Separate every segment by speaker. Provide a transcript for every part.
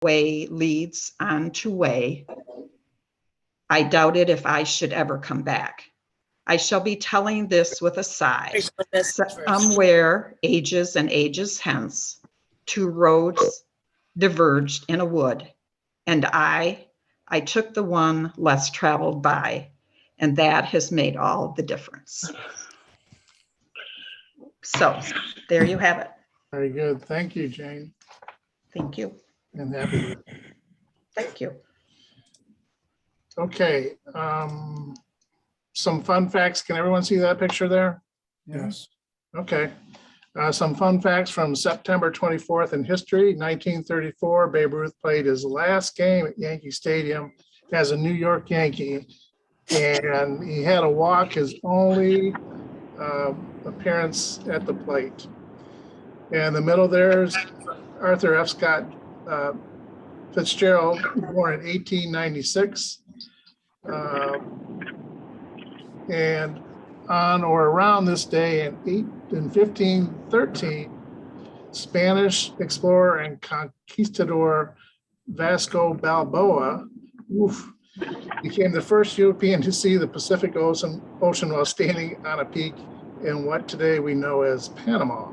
Speaker 1: way leads on to way. I doubted if I should ever come back. I shall be telling this with a sigh. Somewhere, ages and ages hence, two roads diverged in a wood, and I took the one less traveled by, and that has made all the difference. So there you have it.
Speaker 2: Very good. Thank you, Jane.
Speaker 1: Thank you.
Speaker 2: And happy birthday.
Speaker 1: Thank you.
Speaker 2: Okay. Some fun facts. Can everyone see that picture there?
Speaker 3: Yes.
Speaker 2: Okay. Some fun facts from September 24th in history. 1934, Babe Ruth played his last game at Yankee Stadium as a New York Yankee, and he had to walk his only appearance at the plate. And in the middle there's Arthur F. Scott Fitzgerald, born in 1896. And on or around this day in 1513, Spanish explorer and conquistador Vasco Balboa became the first European to see the Pacific Ocean while standing on a peak in what today we know as Panama.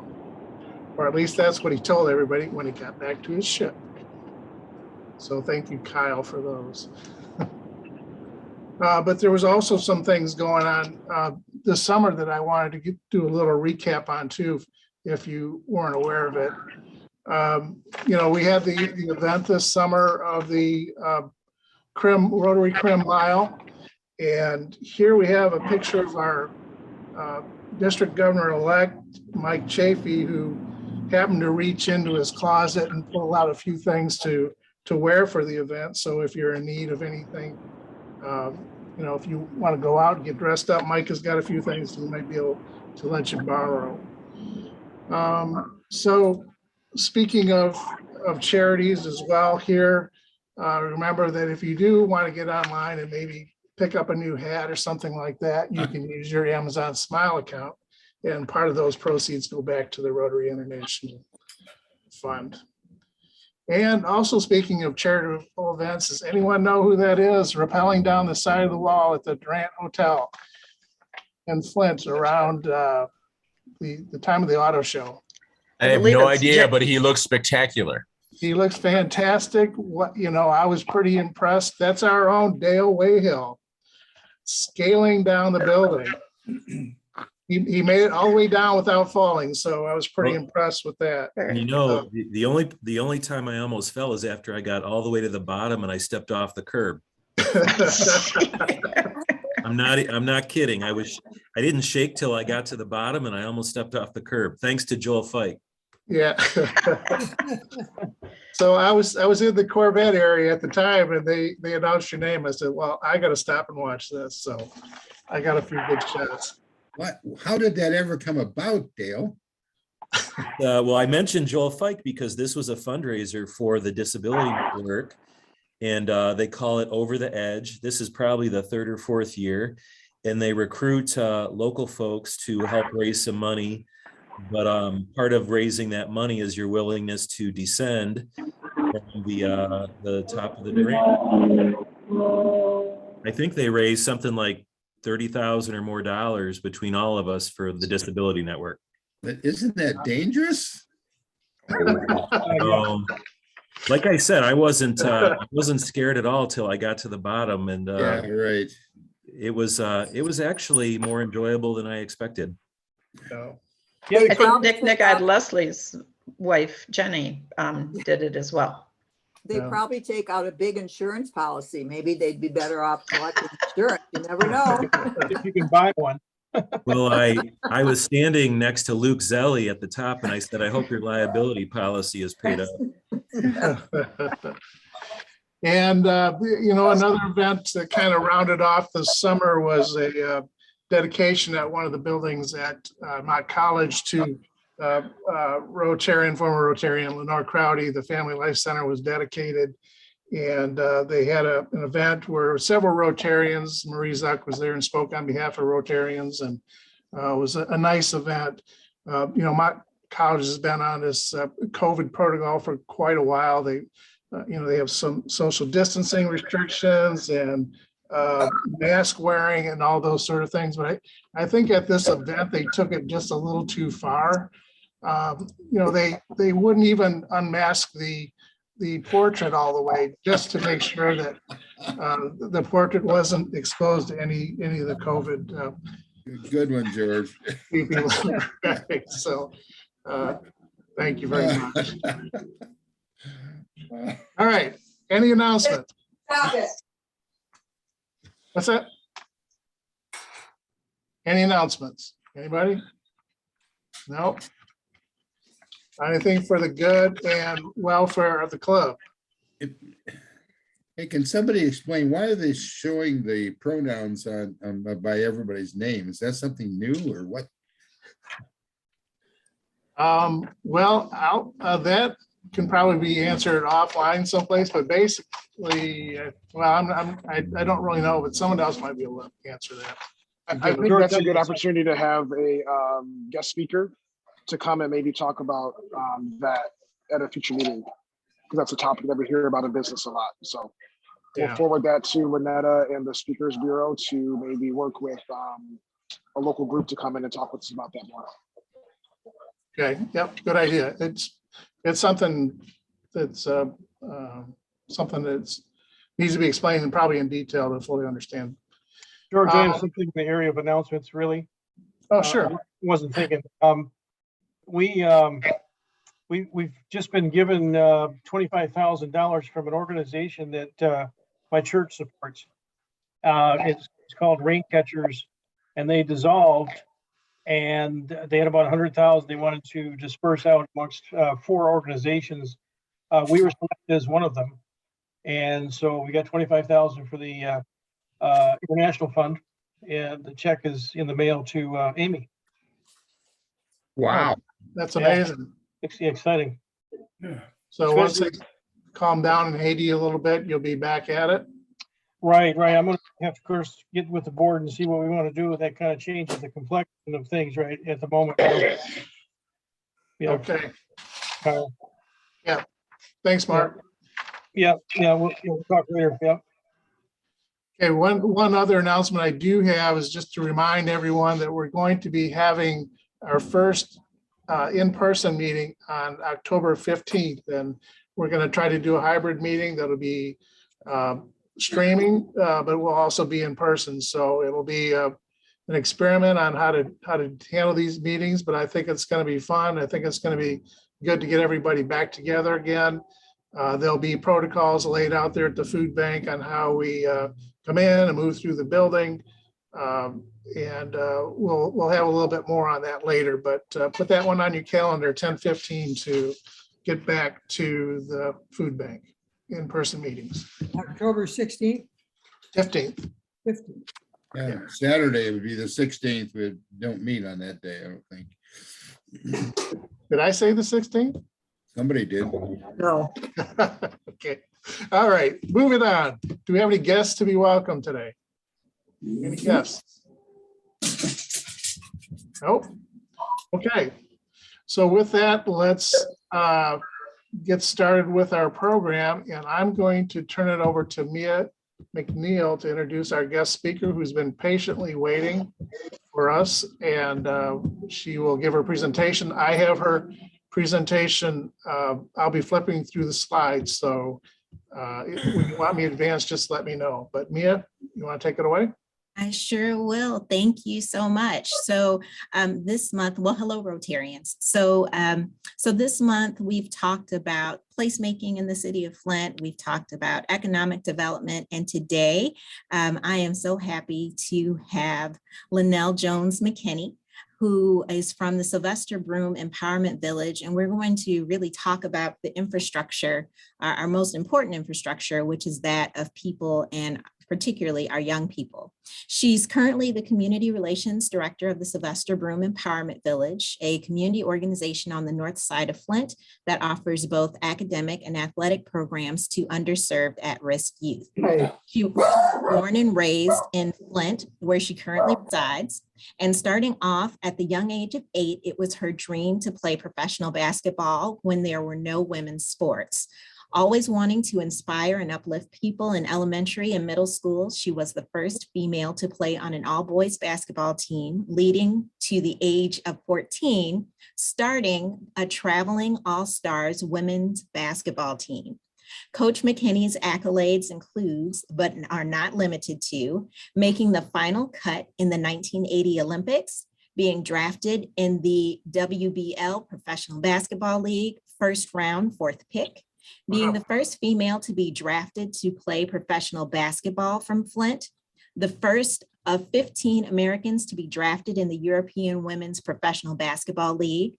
Speaker 2: Or at least that's what he told everybody when he got back to his ship. So thank you, Kyle, for those. But there was also some things going on this summer that I wanted to do a little recap on too, if you weren't aware of it. We had the event this summer of the Rotary Crim Mile. And here we have a picture of our district governor-elect, Mike Chafee, who happened to reach into his closet and pull out a few things to wear for the event. So if you're in need of anything, if you want to go out and get dressed up, Mike has got a few things he might be able to let you borrow. So speaking of charities as well here, remember that if you do want to get online and maybe pick up a new hat or something like that, you can use your Amazon Smile account, and part of those proceeds go back to the Rotary International Fund. And also, speaking of charitable events, does anyone know who that is rappelling down the side of the wall at the Durant Hotel in Flint around the time of the auto show?
Speaker 4: I have no idea, but he looks spectacular.
Speaker 2: He looks fantastic. I was pretty impressed. That's our own Dale Wayhill scaling down the building. He made it all the way down without falling, so I was pretty impressed with that.
Speaker 3: The only time I almost fell is after I got all the way to the bottom and I stepped off the curb. I'm not kidding. I didn't shake till I got to the bottom and I almost stepped off the curb, thanks to Joel Fike.
Speaker 2: Yeah. So I was in the Corvette area at the time, and they announced your name. I said, well, I got to stop and watch this. So I got a few good shots.
Speaker 5: What? How did that ever come about, Dale?
Speaker 3: Well, I mentioned Joel Fike because this was a fundraiser for the Disability Network, and they call it Over the Edge. This is probably the third or fourth year, and they recruit local folks to help raise some money. But part of raising that money is your willingness to descend from the top of the Durant. I think they raised something like $30,000 or more between all of us for the Disability Network.
Speaker 5: But isn't that dangerous?
Speaker 3: Like I said, I wasn't scared at all till I got to the bottom, and
Speaker 5: yeah, right.
Speaker 3: It was actually more enjoyable than I expected.
Speaker 2: So,
Speaker 1: Nick Leslie's wife, Jenny, did it as well.
Speaker 6: They probably take out a big insurance policy. Maybe they'd be better off collecting insurance. You never know.
Speaker 7: If you can buy one.
Speaker 3: Well, I was standing next to Luke Zelli at the top, and I said, I hope your liability policy is paid up.
Speaker 2: And, another event that kind of rounded off the summer was a dedication at one of the buildings at Mott College to former Rotarian Lenore Crowdy. The Family Life Center was dedicated, and they had an event where several Rotarians, Marie Zuck was there and spoke on behalf of Rotarians, and it was a nice event. Mott College has been on this COVID protocol for quite a while. They they have some social distancing restrictions and mask wearing and all those sort of things. But I think at this event, they took it just a little too far. They wouldn't even unmask the portrait all the way just to make sure that the portrait wasn't exposed to any of the COVID.
Speaker 5: Good one, George.
Speaker 2: People. So thank you very much. All right. Any announcements?
Speaker 6: Stop it.
Speaker 2: What's that? Any announcements? Anybody? No? Anything for the good and welfare of the club?
Speaker 5: Hey, can somebody explain why are they showing the pronouns on by everybody's name? Is that something new or what?
Speaker 2: Well, that can probably be answered offline someplace, but basically, well, I don't really know, but someone else might be able to answer that.
Speaker 7: I think that's a good opportunity to have a guest speaker to come and maybe talk about that at a future meeting, because that's a topic that we hear about in business a lot. So we'll forward that to Lynetta and the Speakers Bureau to maybe work with a local group to come in and talk with us about that more.
Speaker 2: Okay, yep, good idea. It's something that's needs to be explained and probably in detail to fully understand.
Speaker 8: George, I have something in the area of announcements, really.
Speaker 2: Oh, sure.
Speaker 8: I wasn't thinking. We've just been given $25,000 from an organization that my church supports. It's called Rain Catchers, and they dissolved, and they had about 100,000 they wanted to disperse out amongst 4 organizations. We were selected as one of them, and so we got 25,000 for the international fund, and the check is in the mail to Amy.
Speaker 5: Wow.
Speaker 2: That's amazing.
Speaker 8: It's exciting.
Speaker 2: So once they calm down in Haiti a little bit, you'll be back at it.
Speaker 8: Right. I'm going to have to, of course, get with the board and see what we want to do with that. Kind of changes the complexion of things right at the moment. Yeah.
Speaker 2: Okay. Yeah. Thanks, Mark.
Speaker 8: Yeah. We'll talk later. Yeah.
Speaker 2: Okay. One other announcement I do have is just to remind everyone that we're going to be having our first in-person meeting on October 15th, and we're going to try to do a hybrid meeting that'll be streaming, but will also be in person. So it'll be an experiment on how to handle these meetings, but I think it's going to be fun. I think it's going to be good to get everybody back together again. There'll be protocols laid out there at the food bank on how we come in and move through the building. And we'll have a little bit more on that later, but put that one on your calendar, 10:15, to get back to the food bank in-person meetings.
Speaker 9: October 16th,
Speaker 2: 15th.
Speaker 9: 15th.
Speaker 5: Yeah, Saturday would be the 16th. We don't meet on that day, I don't think.
Speaker 2: Did I say the 16th?
Speaker 5: Somebody did.
Speaker 6: No.
Speaker 2: Okay. All right, moving on. Do we have any guests to be welcome today? Any guests? Nope. Okay. So with that, let's get started with our program, and I'm going to turn it over to Mia McNeil to introduce our guest speaker, who's been patiently waiting for us, and she will give her presentation. I have her presentation. I'll be flipping through the slides, so if you want me to advance, just let me know. But Mia, you want to take it away?
Speaker 10: I sure will. Thank you so much. So this month, well, hello, Rotarians. So this month we've talked about placemaking in the city of Flint. We've talked about economic development. And today I am so happy to have Linnell Jones McKinney, who is from the Sylvester Broom Empowerment Village. And we're going to really talk about the infrastructure, our most important infrastructure, which is that of people and particularly our young people. She's currently the Community Relations Director of the Sylvester Broom Empowerment Village, a community organization on the north side of Flint that offers both academic and athletic programs to underserved at-risk youth. She was born and raised in Flint, where she currently resides. And starting off at the young age of 8, it was her dream to play professional basketball when there were no women's sports. Always wanting to inspire and uplift people in elementary and middle school, she was the first female to play on an all-boys basketball team, leading to the age of 14, starting a traveling all-stars women's basketball team. Coach McKinney's accolades includes, but are not limited to, making the final cut in the 1980 Olympics, being drafted in the WBL Professional Basketball League, first round, 4th pick, being the first female to be drafted to play professional basketball from Flint, the first of 15 Americans to be drafted in the European Women's Professional Basketball League,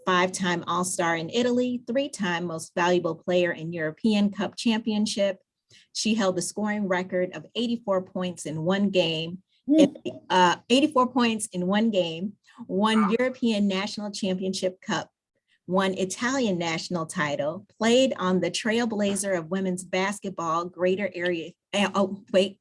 Speaker 10: 5-time All-Star in Italy, 3-time Most Valuable Player in European Cup Championship. She held the scoring record of 84 points in one game, 84 points in one game, won European National Championship Cup, won Italian national title, played on the Trailblazer of women's basketball greater area, played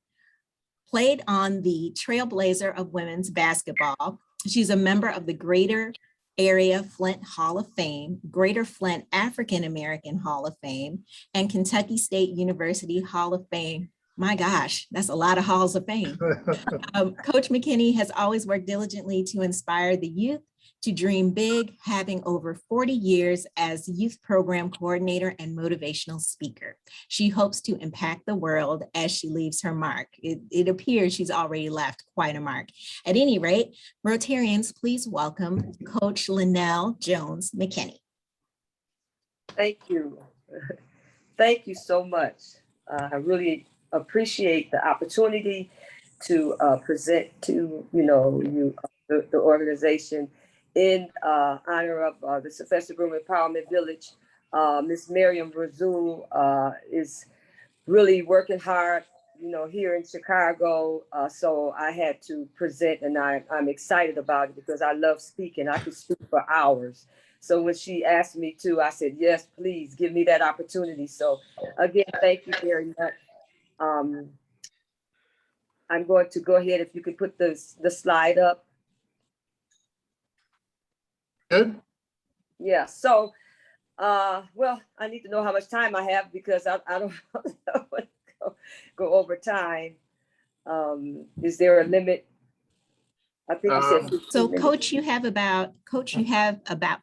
Speaker 10: on the Trailblazer of women's basketball. She's a member of the Greater Area Flint Hall of Fame, Greater Flint African American Hall of Fame, and Kentucky State University Hall of Fame. My gosh, that's a lot of halls of fame. Coach McKinney has always worked diligently to inspire the youth to dream big, having over 40 years as youth program coordinator and motivational speaker. She hopes to impact the world as she leaves her mark. It appears she's already left quite a mark. At any rate, Rotarians, please welcome Coach Linnell Jones McKinney.
Speaker 11: Thank you. Thank you so much. I really appreciate the opportunity to present to the organization in honor of the Sylvester Broom Empowerment Village. Ms. Miriam Razul is really working hard, here in Chicago. So I had to present, and I'm excited about it because I love speaking. I could speak for hours. So when she asked me to, I said, yes, please give me that opportunity. So again, thank you very much. I'm going to go ahead, if you could put the slide up.
Speaker 2: Good.
Speaker 11: Yeah, so, well, I need to know how much time I have because I don't want to go over time. Is there a limit? I think you said 15
Speaker 10: so
Speaker 11: minutes.
Speaker 10: Coach, you have about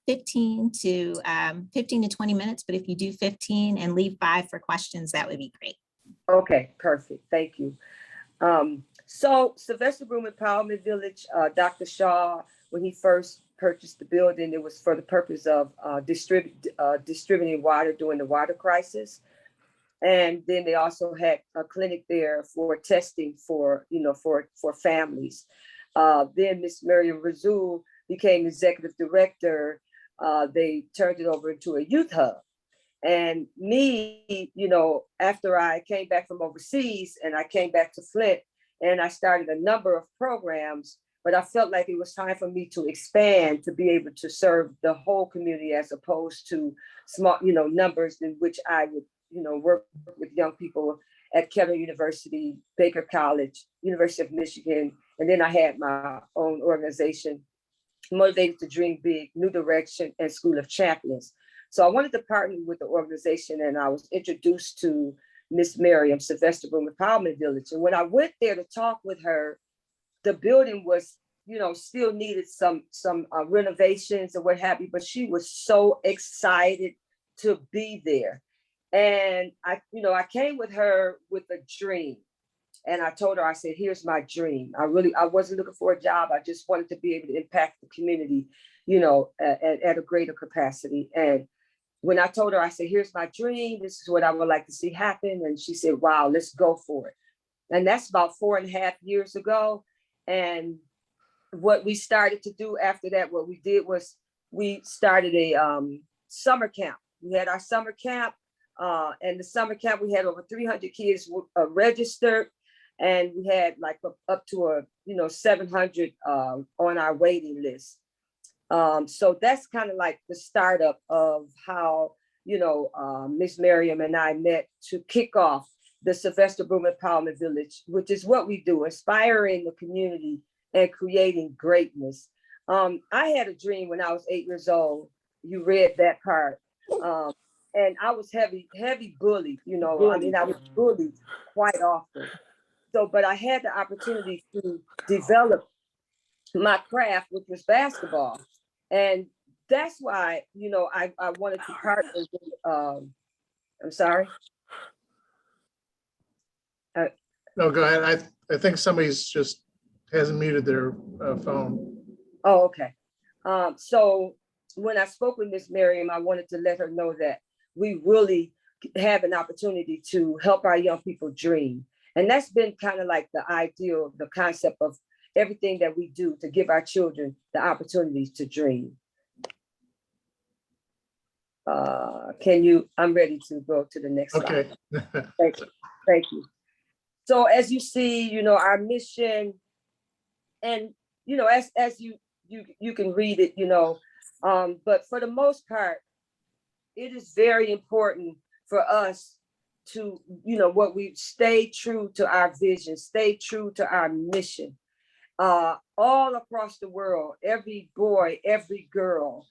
Speaker 10: 15 to 20 minutes, but if you do 15 and leave 5 for questions, that would be great.
Speaker 11: Okay, perfect. Thank you. So Sylvester Broom Empowerment Village, Dr. Shaw, when he first purchased the building, it was for the purpose of distributing water during the water crisis. And then they also had a clinic there for testing for families. Then Ms. Miriam Razul became executive director. They turned it over into a youth hub. And me, after I came back from overseas and I came back to Flint and I started a number of programs, but I felt like it was time for me to expand to be able to serve the whole community as opposed to small, numbers in which I would, work with young people at Kettler University, Baker College, University of Michigan. And then I had my own organization, Motivated to Dream Big, New Direction, and School of Champions. So I wanted to partner with the organization, and I was introduced to Miss Miriam, Sylvester Broom Empowerment Village. And when I went there to talk with her, the building was, still needed some renovations and what have you, but she was so excited to be there. And I came with her with a dream. And I told her, I said, here's my dream. I wasn't looking for a job. I just wanted to be able to impact the community, at a greater capacity. And when I told her, I said, here's my dream. This is what I would like to see happen. And she said, wow, let's go for it. And that's about 4.5 years ago. And what we started to do after that, what we did was we started a summer camp. We had our summer camp. And the summer camp, we had over 300 kids registered. And we had like up to 700 on our waiting list. So that's kind of like the startup of how, Miss Miriam and I met to kick off the Sylvester Broom Empowerment Village, which is what we do, inspiring the community and creating greatness. I had a dream when I was 8 years old. You read that part. and I was heavy bullied, you know. I mean, I was bullied quite often. So, but I had the opportunity to develop my craft, which was basketball. And that's why, you know, I wanted to partner with, I'm sorry.
Speaker 2: No, go ahead. I think somebody's just hasn't muted their phone.
Speaker 11: Oh, okay. So when I spoke with Miss Miriam, I wanted to let her know that we really have an opportunity to help our young people dream. And that's been kind of like the ideal, the concept of everything that we do to give our children the opportunities to dream. I'm ready to go to the next slide.
Speaker 2: Okay.
Speaker 11: Thank you. So as you see, you know, our mission, and, you know, as you can read it, you know, but for the most part, it is very important for us to, you know, what we stay true to our vision, stay true to our mission. All across the world, every boy, every girl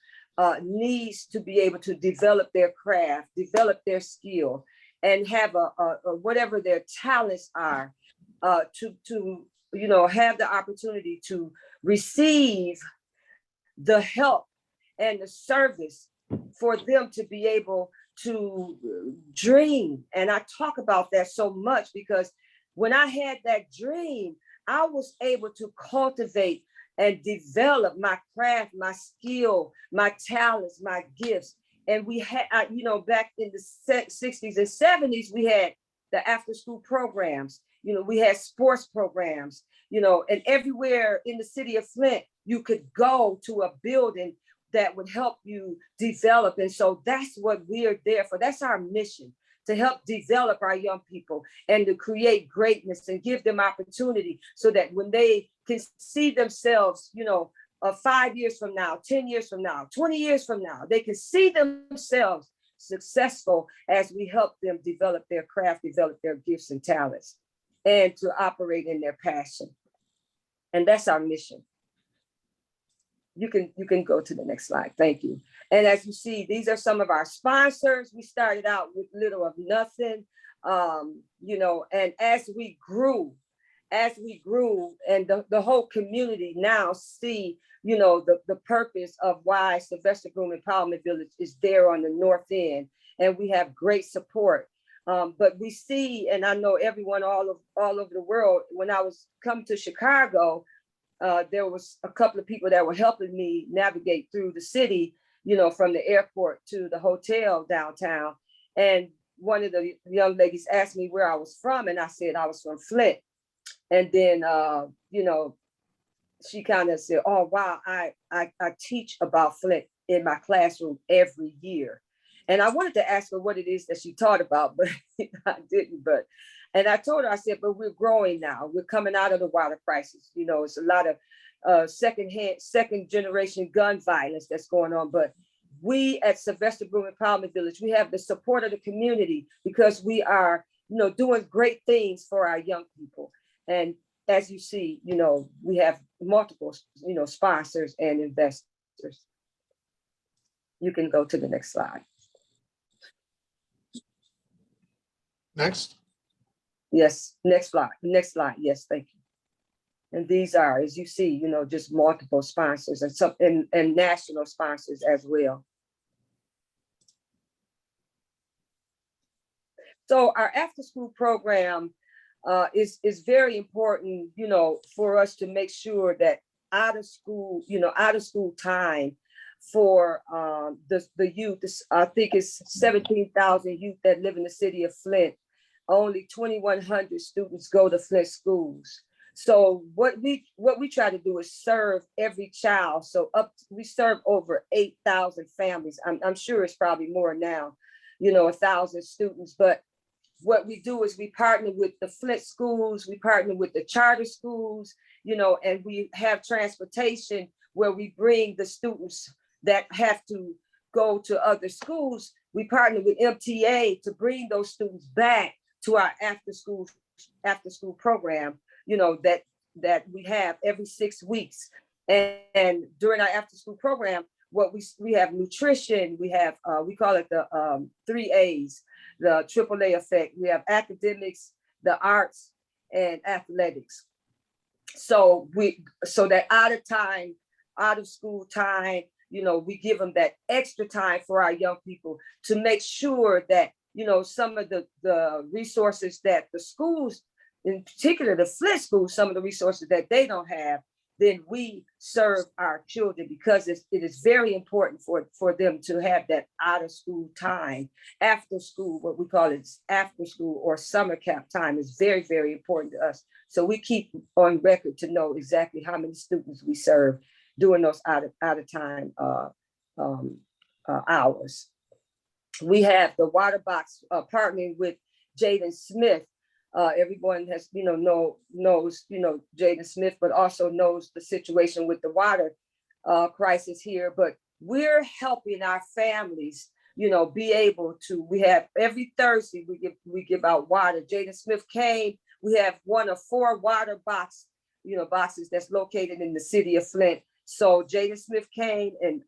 Speaker 11: needs to be able to develop their craft, develop their skill, and have a whatever their talents are, to you know, have the opportunity to receive the help and the service for them to be able to dream. And I talk about that so much because when I had that dream, I was able to cultivate and develop my craft, my skill, my talents, my gifts. And we had, you know, back in the 60s and 70s, we had the after school programs, you know, we had sports programs, you know, and everywhere in the city of Flint, you could go to a building that would help you develop. And so that's what we're there for. That's our mission, to help develop our young people and to create greatness and give them opportunity so that when they can see themselves, you know, 5 years from now, 10 years from now, 20 years from now, they can see themselves successful as we help them develop their craft, develop their gifts and talents, and to operate in their passion. And that's our mission. You can go to the next slide. Thank you. And as you see, these are some of our sponsors. We started out with little of nothing, you know, and as we grew, and the whole community now see, you know, the purpose of why Sylvester Broome Empowerment Village is there on the north end, and we have great support. But we see, and I know everyone all over the world, when I was coming to Chicago, there was a couple of people that were helping me navigate through the city, you know, from the airport to the hotel downtown. And one of the young ladies asked me where I was from, and I said I was from Flint. And then, you know, she kind of said, oh, wow, I teach about Flint in my classroom every year. And I wanted to ask her what it is that she taught about, but I didn't. And I told her, I said, but we're growing now. We're coming out of the water crisis. You know, it's a lot of second generation gun violence that's going on. But we at Sylvester Broome Empowerment Village, we have the support of the community because we are, you know, doing great things for our young people. And as you see, you know, we have multiple, you know, sponsors and investors. You can go to the next slide.
Speaker 2: Next.
Speaker 11: Yes, next slide. Next slide. Yes, thank you. And these are, as you see, you know, just multiple sponsors and some and national sponsors as well. So our after school program is very important, you know, for us to make sure that out of school time for the youth. I think it's 17,000 youth that live in the city of Flint. Only 2,100 students go to Flint schools. So what we try to do is serve every child. So we serve over 8,000 families. I'm sure it's probably more now, you know, 1,000 students. But what we do is we partner with the Flint schools, we partner with the charter schools, you know, and we have transportation where we bring the students that have to go to other schools. We partner with MTA to bring those students back to our after school program, you know, that we have every 6 weeks. And during our after school program, we have nutrition, we have, we call it the 3 A's, the AAA effect. We have academics, the arts, and athletics. So that out of school time, we give them that extra time for our young people to make sure that, some of the resources that the schools, in particular the Flint schools, some of the resources that they don't have, then we serve our children, because it is very important for them to have that out of school time. After school, what we call it after school or summer camp time, is very, very important to us. So we keep on record to know exactly how many students we serve during those out of time hours. We have the water box partnering with Jaden Smith. Everyone has, knows, Jaden Smith, but also knows the situation with the water crisis here. But we're helping our families, be able to. We have every Thursday we give out water. Jaden Smith came. We have one of 4 water boxes that's located in the city of Flint. So Jaden Smith came and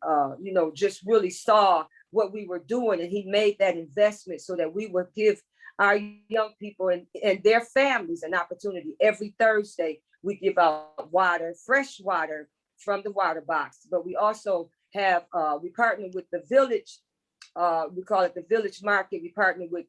Speaker 11: just really saw what we were doing, and he made that investment so that we would give our young people and their families an opportunity. Every Thursday, we give out water, fresh water from the water box. But we also have, we partner with the village, we call it the Village Market. We partner with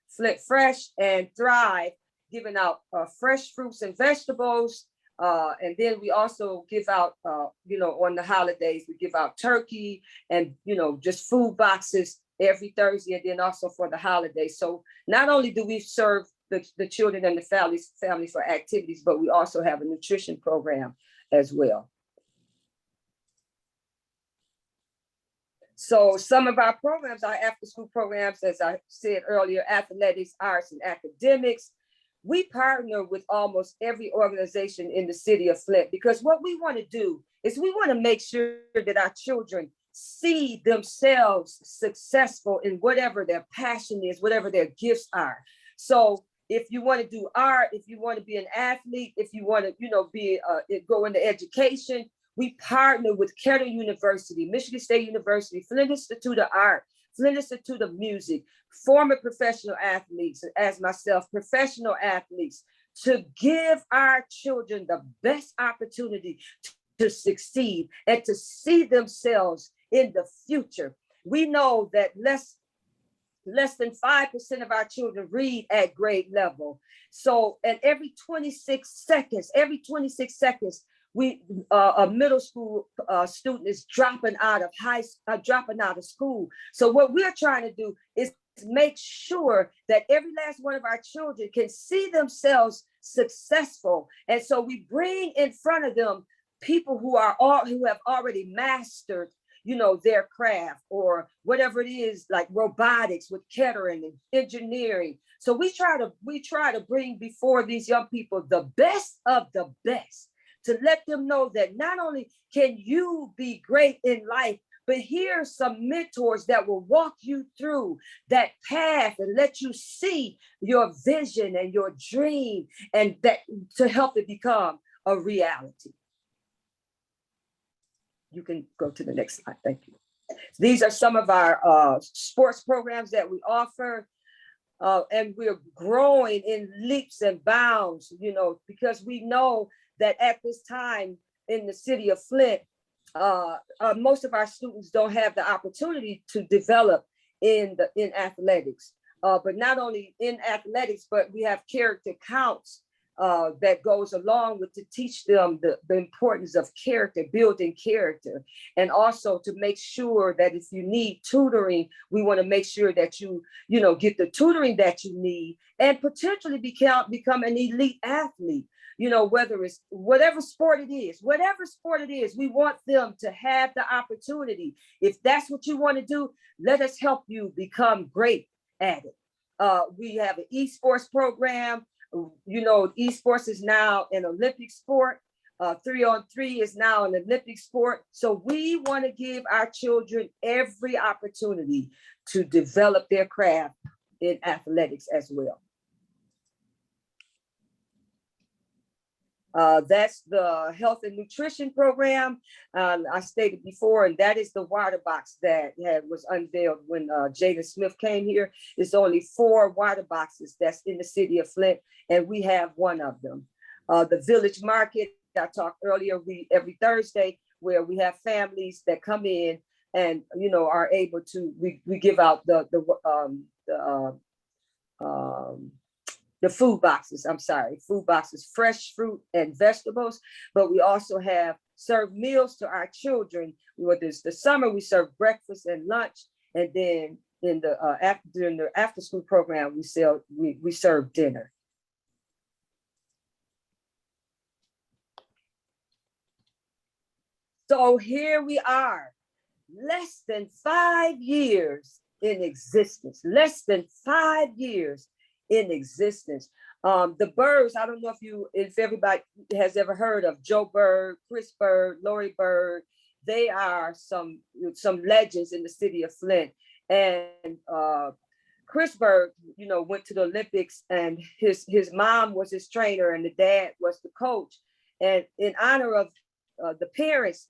Speaker 11: Flint Fresh and Thrive, giving out fresh fruits and vegetables. And then we also give out, on the holidays, we give out turkey and, just food boxes every Thursday, and then also for the holidays. So not only do we serve the children and the families for activities, but we also have a nutrition program as well. So some of our programs are after school programs, as I said earlier, athletics, arts, and academics. We partner with almost every organization in the city of Flint, because what we want to do is we want to make sure that our children see themselves successful in whatever their passion is, whatever their gifts are. So if you want to do art, if you want to be an athlete, if you want to, go into education, we partner with Kettler University, Michigan State University, Flint Institute of Art, Flint Institute of Music, former professional athletes, as myself, professional athletes, to give our children the best opportunity to succeed and to see themselves in the future. We know that less than 5% of our children read at grade level. So, and every 26 seconds, a middle school student is dropping out of school. So what we're trying to do is make sure that every last one of our children can see themselves successful. And so we bring in front of them people who have already mastered, their craft, or whatever it is, like robotics with catering and engineering. So we try to bring before these young people the best of the best, to let them know that not only can you be great in life, but here's some mentors that will walk you through that path and let you see your vision and your dream, and that to help it become a reality. You can go to the next slide. Thank you. These are some of our sports programs that we offer. And we're growing in leaps and bounds, because we know that at this time in the city of Flint, most of our students don't have the opportunity to develop in athletics. But not only in athletics, but we have character counts that goes along with, to teach them the importance of character, building character, and also to make sure that if you need tutoring, we want to make sure that you get the tutoring that you need, and potentially become an elite athlete. Whether it's whatever sport it is, we want them to have the opportunity. If that's what you want to do, let us help you become great at it. We have an esports program. Esports is now an Olympic sport. 3-on-3 is now an Olympic sport. So we want to give our children every opportunity to develop their craft in athletics as well. That's the health and nutrition program. I stated before, and that is the water box that was unveiled when Jaden Smith came here. It's only 4 water boxes that's in the city of Flint, and we have one of them. The village market, I talked earlier, every Thursday, where we have families that come in and, you know, are able to, we give out the food boxes, food boxes, fresh fruit and vegetables, but we also have served meals to our children. Whether it's the summer, we serve breakfast and lunch, and then in the during the after school program, we serve dinner. So here we are, less than 5 years in existence, less than 5 years in existence. The Birds, I don't know if everybody has ever heard of Joe Bird, Chris Bird, Lori Bird. They are some legends in the city of Flint. And Chris Bird, you know, went to the Olympics, and his mom was his trainer and the dad was the coach. And in honor of the parents,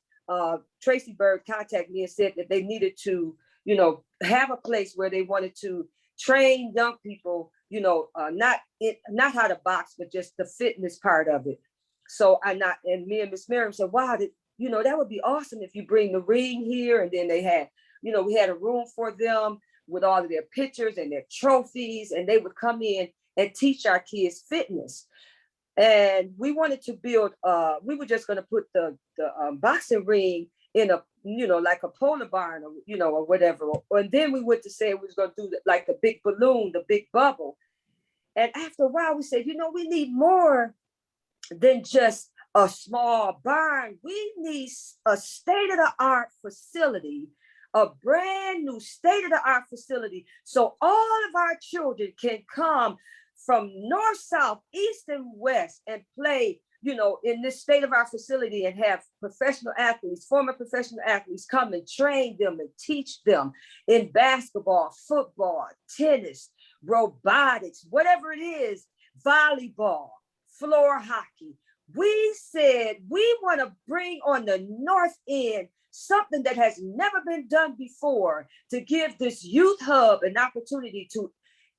Speaker 11: Tracy Bird contacted me and said that they needed to, you know, have a place where they wanted to train young people, you know, not how to box, but just the fitness part of it. So me and Miss Miriam said, wow, you know, that would be awesome if you bring the ring here. And then they had, you know, we had a room for them with all of their pictures and their trophies, and they would come in and teach our kids fitness. And we wanted to build, we were just going to put the boxing ring in a, you know, like a polar barn, or, you know, or whatever. And then we went to say we was going to do like the big balloon, the big bubble. And after a while, we said, you know, we need more than just a small barn. We need a state-of-the-art facility, a brand new state-of-the-art facility, so all of our children can come from north, south, east, and west and play, you know, in this state-of-the-art facility, and have professional athletes, former professional athletes come and train them and teach them in basketball, football, tennis, robotics, whatever it is, volleyball, floor hockey. We said we want to bring on the north end something that has never been done before, to give this youth hub an opportunity to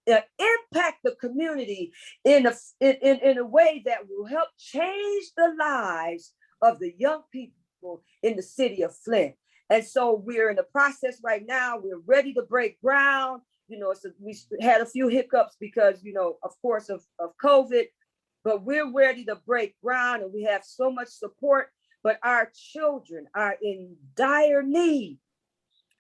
Speaker 11: impact the community in a way that will help change the lives of the young people in the city of Flint. And so we're in the process right now. We're ready to break ground. You know, so we had a few hiccups because, you know, of course, of COVID, but we're ready to break ground, and we have so much support. But our children are in dire need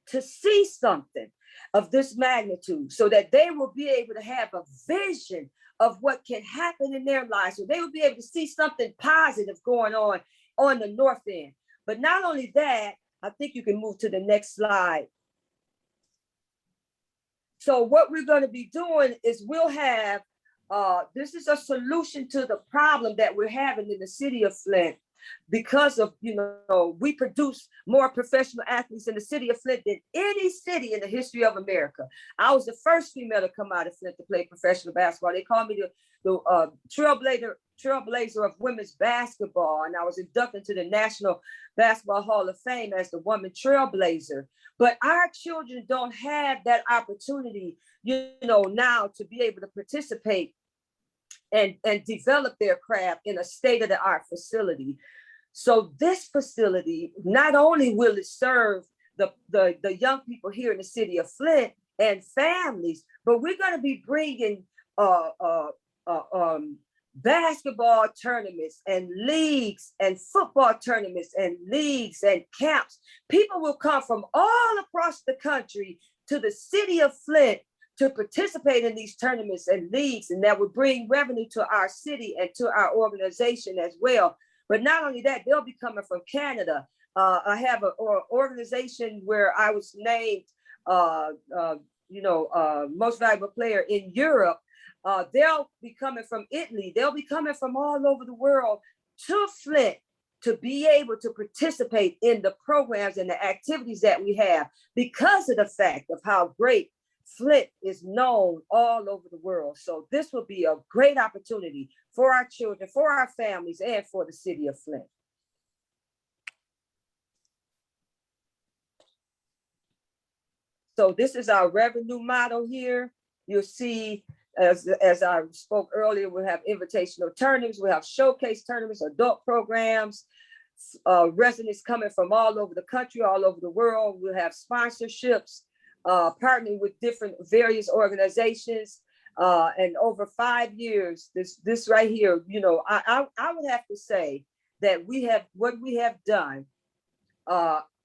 Speaker 11: to see something of this magnitude, so that they will be able to have a vision of what can happen in their lives. So they will be able to see something positive going on the north end. But not only that, I think you can move to the next slide. So what we're going to be doing is we'll have, this is a solution to the problem that we're having in the city of Flint. Because of, you know, we produce more professional athletes in the city of Flint than any city in the history of America. I was the first female to come out of Flint to play professional basketball. They called me the trailblazer of women's basketball, and I was inducted to the National Basketball Hall of Fame as the woman trailblazer. But our children don't have that opportunity, you know, now to be able to participate and develop their craft in a state-of-the-art facility. So this facility, not only will it serve the young people here in the city of Flint and families, but we're going to be bringing basketball tournaments and leagues and football tournaments and leagues and camps. People will come from all across the country to the city of Flint to participate in these tournaments and leagues, and that would bring revenue to our city and to our organization as well. But not only that, they'll be coming from Canada. I have an organization where I was named, most valuable player in Europe. They'll be coming from Italy. They'll be coming from all over the world to Flint to be able to participate in the programs and the activities that we have, because of the fact of how great Flint is known all over the world. So this will be a great opportunity for our children, for our families, and for the city of Flint. So this is our revenue model here. You'll see, as I spoke earlier, we'll have invitational tournaments, we'll have showcase tournaments, adult programs, residents coming from all over the country, all over the world. We'll have sponsorships, partnering with different various organizations. And over 5 years, this right here, you know, I would have to say that what we have done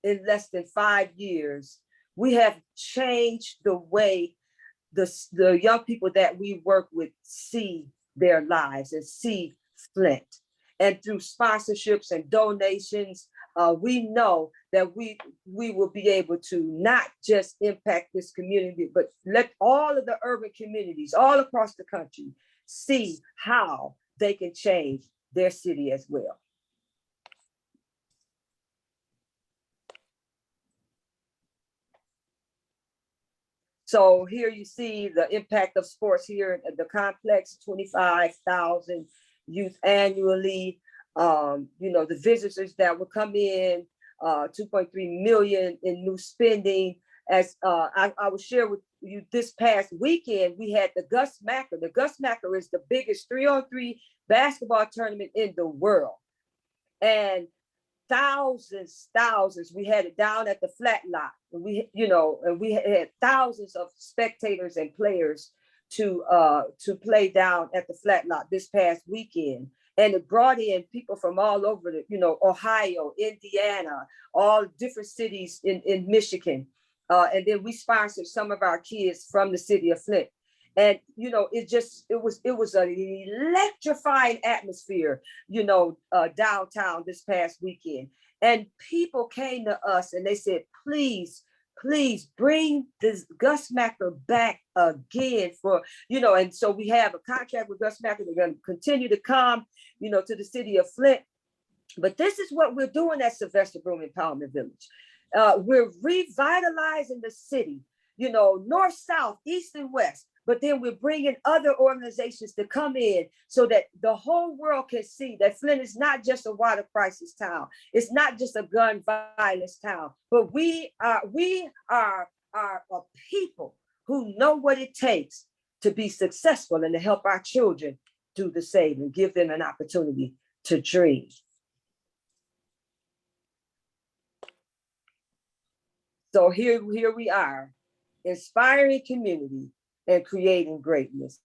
Speaker 11: in less than 5 years, we have changed the way the young people that we work with see their lives and see Flint. And through sponsorships and donations, we know that we will be able to not just impact this community, but let all of the urban communities all across the country see how they can change their city as well. So here you see the impact of sports here at the complex, 25,000 youth annually. You know, the visitors that will come in, 2.3 million in new spending. As I will share with you, this past weekend, we had the Gus Macker. The Gus Macker is the biggest 3-on-3 basketball tournament in the world. And thousands, we had it down at the flat lot. And we had thousands of spectators and players to play down at the flat lot this past weekend. And it brought in people from all over Ohio, Indiana, all different cities in Michigan. And then we sponsored some of our kids from the city of Flint. And, you know, it was an electrifying atmosphere, downtown this past weekend. And people came to us and they said, please bring this Gus Macker back again and so we have a contract with Gus Macker. They're going to continue to come, to the city of Flint. But this is what we're doing at Sylvester Broome Empowerment Village. We're revitalizing the city, north, south, east, and west. But then we're bringing other organizations to come in so that the whole world can see that Flint is not just a water crisis town. It's not just a gun violence town, but we are a people who know what it takes to be successful and to help our children do the same and give them an opportunity to dream. So here we are, inspiring community and creating greatness.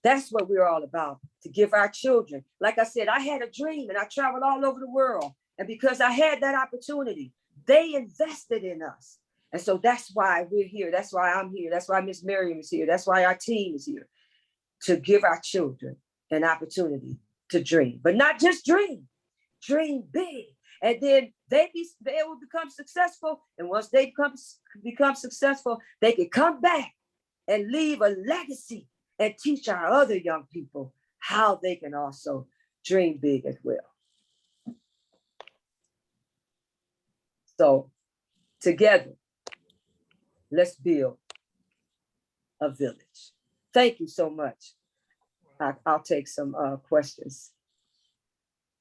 Speaker 11: That's what we're all about, to give our children. Like I said, I had a dream and I traveled all over the world. And because I had that opportunity, they invested in us. And so that's why we're here. That's why I'm here. That's why Miss Miriam is here. That's why our team is here, to give our children an opportunity to dream, but not just dream big. And then they will become successful. And once they become successful, they can come back and leave a legacy and teach our other young people how they can also dream big as well. So together, let's build a village. Thank you so much. I'll take some questions.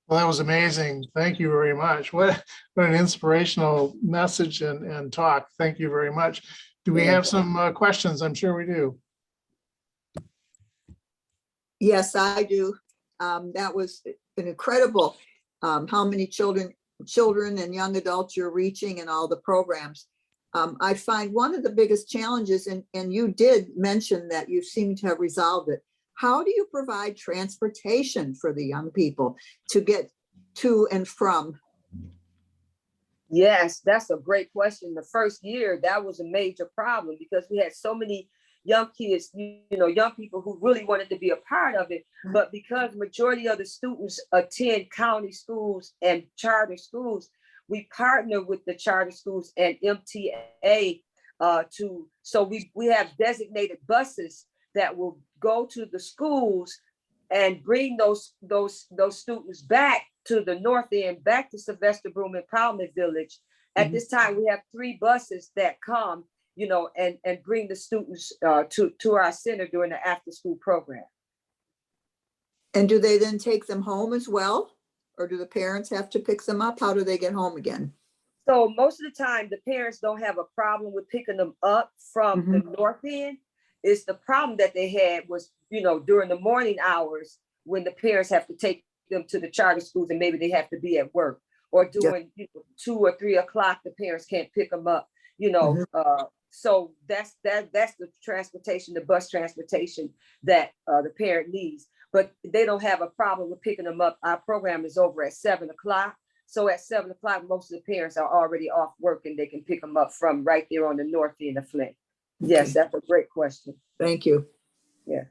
Speaker 2: Well, that was amazing. Thank you very much. What an inspirational message and talk. Thank you very much. Do we have some questions? I'm sure we do.
Speaker 6: Yes, I do. That was an incredible how many children and young adults you're reaching and all the programs. I find one of the biggest challenges, and you did mention that you seem to have resolved it. How do you provide transportation for the young people to get to and from?
Speaker 11: Yes, that's a great question. The first year, that was a major problem because we had so many young kids, young people who really wanted to be a part of it. But because majority of the students attend county schools and charter schools, we partner with the charter schools and MTA so we have designated buses that will go to the schools and bring those students back to the north end, back to Sylvester Broome Empowerment Village. At this time, we have 3 buses that come, and bring the students to our center during the after school program.
Speaker 6: And do they then take them home as well? Or do the parents have to pick them up? How do they get home again?
Speaker 11: So most of the time, the parents don't have a problem with picking them up from the north end. It's the problem that they had was, during the morning hours when the parents have to take them to the charter schools and maybe they have to be at work, or during 2 or 3 o'clock, the parents can't pick them up, so that's the transportation, the bus transportation that the parent needs. But they don't have a problem with picking them up. Our program is over at 7 o'clock. So at 7 o'clock, most of the parents are already off work and they can pick them up from right there on the north end of Flint. Yes, that's a great question.
Speaker 6: Thank you.
Speaker 11: Yeah.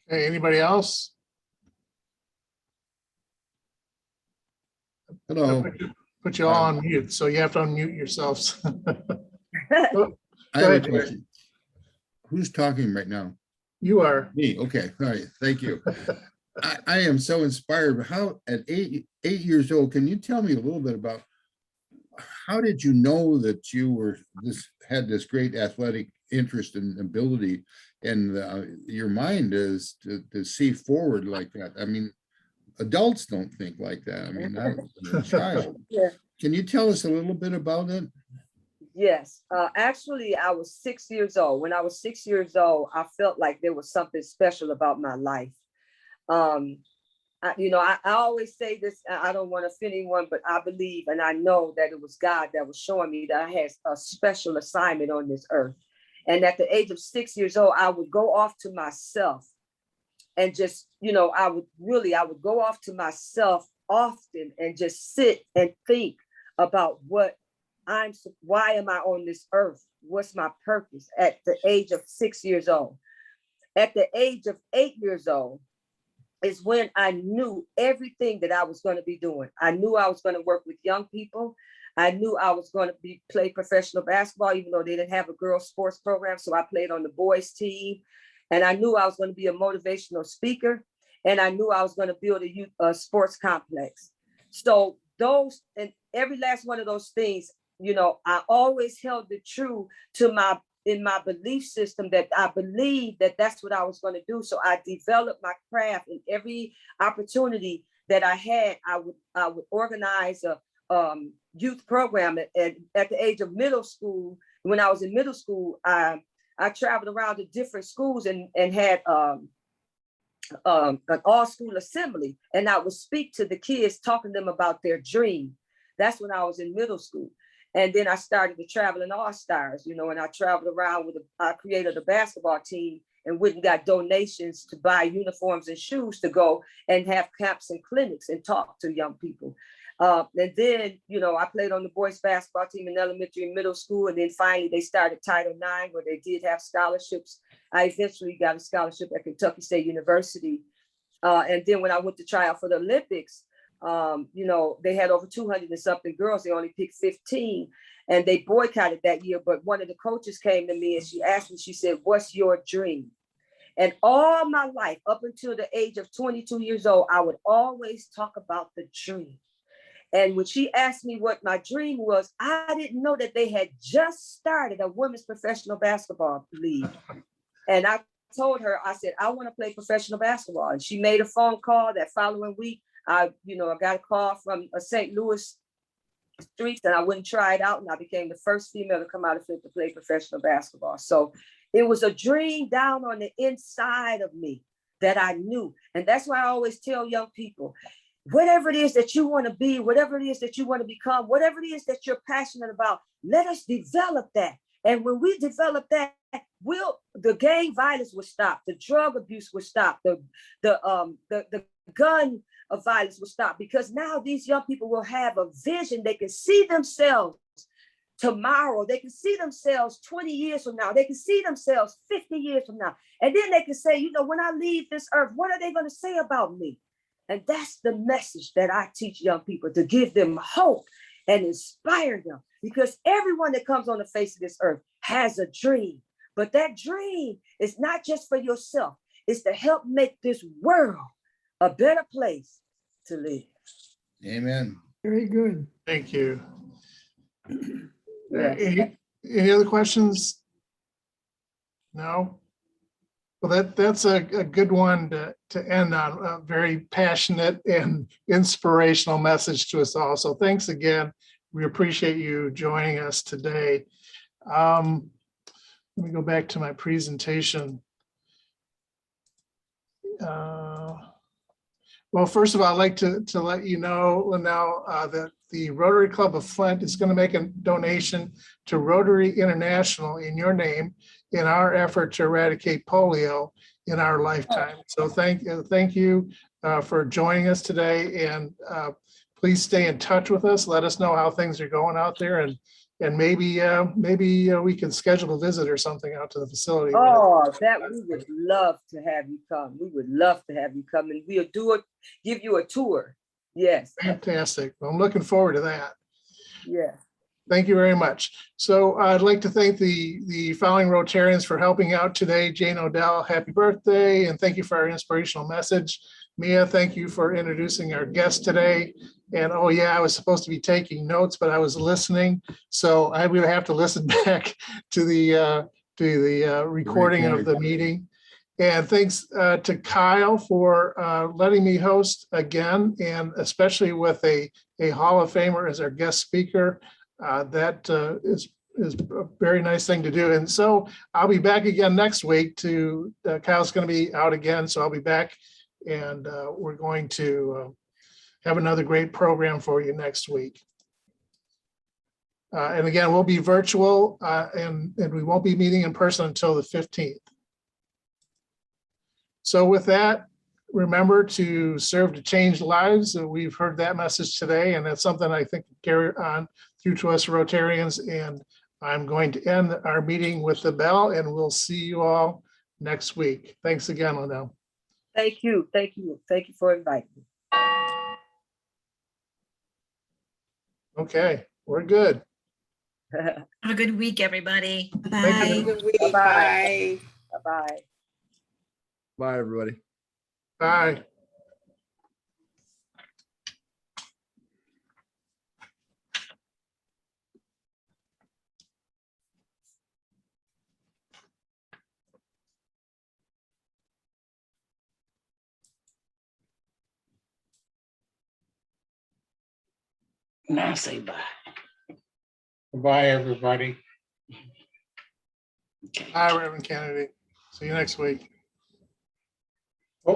Speaker 2: Okay, anybody else?
Speaker 5: Hello.
Speaker 2: Put you all on mute, so you have to unmute yourselves.
Speaker 5: I have a question. Who's talking right now?
Speaker 2: You are.
Speaker 5: Me, okay, all right, thank you. I am so inspired. How at 8 years old, can you tell me a little bit about how did you know that you had this great athletic interest and ability, and your mind is to see forward like that? I mean, adults don't think like that. I mean, I was a child.
Speaker 11: Yeah.
Speaker 5: Can you tell us a little bit about it?
Speaker 11: Yes, actually, I was 6 years old. When I was 6 years old, I felt like there was something special about my life. I always say this, I don't want to offend anyone, but I believe and I know that it was God that was showing me that I had a special assignment on this earth. And at the age of 6 years old, I would go off to myself and just, I would go off to myself often and just sit and think about why am I on this earth? What's my purpose at the age of 6 years old? At the age of 8 years old is when I knew everything that I was going to be doing. I knew I was going to work with young people. I knew I was going to play professional basketball, even though they didn't have a girls sports program. So I played on the boys team. And I knew I was going to be a motivational speaker. And I knew I was going to build a youth sports complex. So those, and every last one of those things, I always held it true to in my belief system that I believed that that's what I was going to do. So I developed my craft in every opportunity that I had. I would organize a youth program at the age of middle school. When I was in middle school, I traveled around to different schools and had an all school assembly, and I would speak to the kids, talking to them about their dream. That's when I was in middle school. And then I started to travel in All-Stars, and I traveled around I created a basketball team and went and got donations to buy uniforms and shoes to go and have camps and clinics and talk to young people. And then, I played on the boys basketball team in elementary and middle school. And then finally they started Title IX, where they did have scholarships. I eventually got a scholarship at Kentucky State University. And then when I went to try out for the Olympics, they had over 200 and something girls. They only picked 15 and they boycotted that year. But one of the coaches came to me and she asked me, she said, "What's your dream?" And all my life, up until the age of 22 years old, I would always talk about the dream. And when she asked me what my dream was, I didn't know that they had just started a women's professional basketball league. And I told her, I said, "I want to play professional basketball." And she made a phone call that following week. I got a call from a St. Louis streets and I went and tried out, and I became the first female to come out of Flint to play professional basketball. So it was a dream down on the inside of me that I knew. And that's why I always tell young people, whatever it is that you want to be, whatever it is that you want to become, whatever it is that you're passionate about, let us develop that. And when we develop that, the gang violence will stop, the drug abuse will stop, the gun of violence will stop, because now these young people will have a vision. They can see themselves tomorrow. They can see themselves 20 years from now. They can see themselves 50 years from now. And then they can say, when I leave this earth, what are they going to say about me? And that's the message that I teach young people, to give them hope and inspire them, because everyone that comes on the face of this earth has a dream. But that dream is not just for yourself. It's to help make this world a better place to live.
Speaker 5: Amen.
Speaker 9: Very good.
Speaker 2: Thank you.
Speaker 11: Yes.
Speaker 2: Any other questions? No? Well, that's a good one to end on, a very passionate and inspirational message to us all. So thanks again. We appreciate you joining us today. Let me go back to my presentation. Well, first of all, I'd like to let you know, Linnell, that the Rotary Club of Flint is going to make a donation to Rotary International in your name in our effort to eradicate polio in our lifetime. So thank you for joining us today, and please stay in touch with us. Let us know how things are going out there, and maybe we can schedule a visit or something out to the facility.
Speaker 11: Oh, that we would love to have you come. We would love to have you come, and we'll give you a tour. Yes.
Speaker 2: Fantastic. Well, I'm looking forward to that.
Speaker 11: Yeah.
Speaker 2: Thank you very much. So I'd like to thank the following Rotarians for helping out today. Jane Odell, happy birthday, and thank you for our inspirational message. Mia, thank you for introducing our guest today. And oh yeah, I was supposed to be taking notes, but I was listening. So I will have to listen back to the recording of the meeting. And thanks to Kyle for letting me host again, and especially with a Hall of Famer as our guest speaker. That is a very nice thing to do. And so I'll be back again next week Kyle's going to be out again. So I'll be back, and we're going to have another great program for you next week. And again, we'll be virtual and we won't be meeting in person until the 15th. So with that, remember to serve to change lives. We've heard that message today, and that's something I think carry on through to us Rotarians. And I'm going to end our meeting with the bell, and we'll see you all next week. Thanks again, Linnell.
Speaker 11: Thank you. Thank you. Thank you for inviting me.
Speaker 2: Okay, we're good.
Speaker 12: Have a good week, everybody.
Speaker 2: Thank you.
Speaker 11: Bye. Bye. Bye.
Speaker 13: Bye, everybody.
Speaker 2: Bye.
Speaker 14: Now say bye. Bye, everybody.
Speaker 2: Bye, Reverend Kennedy. See you next week.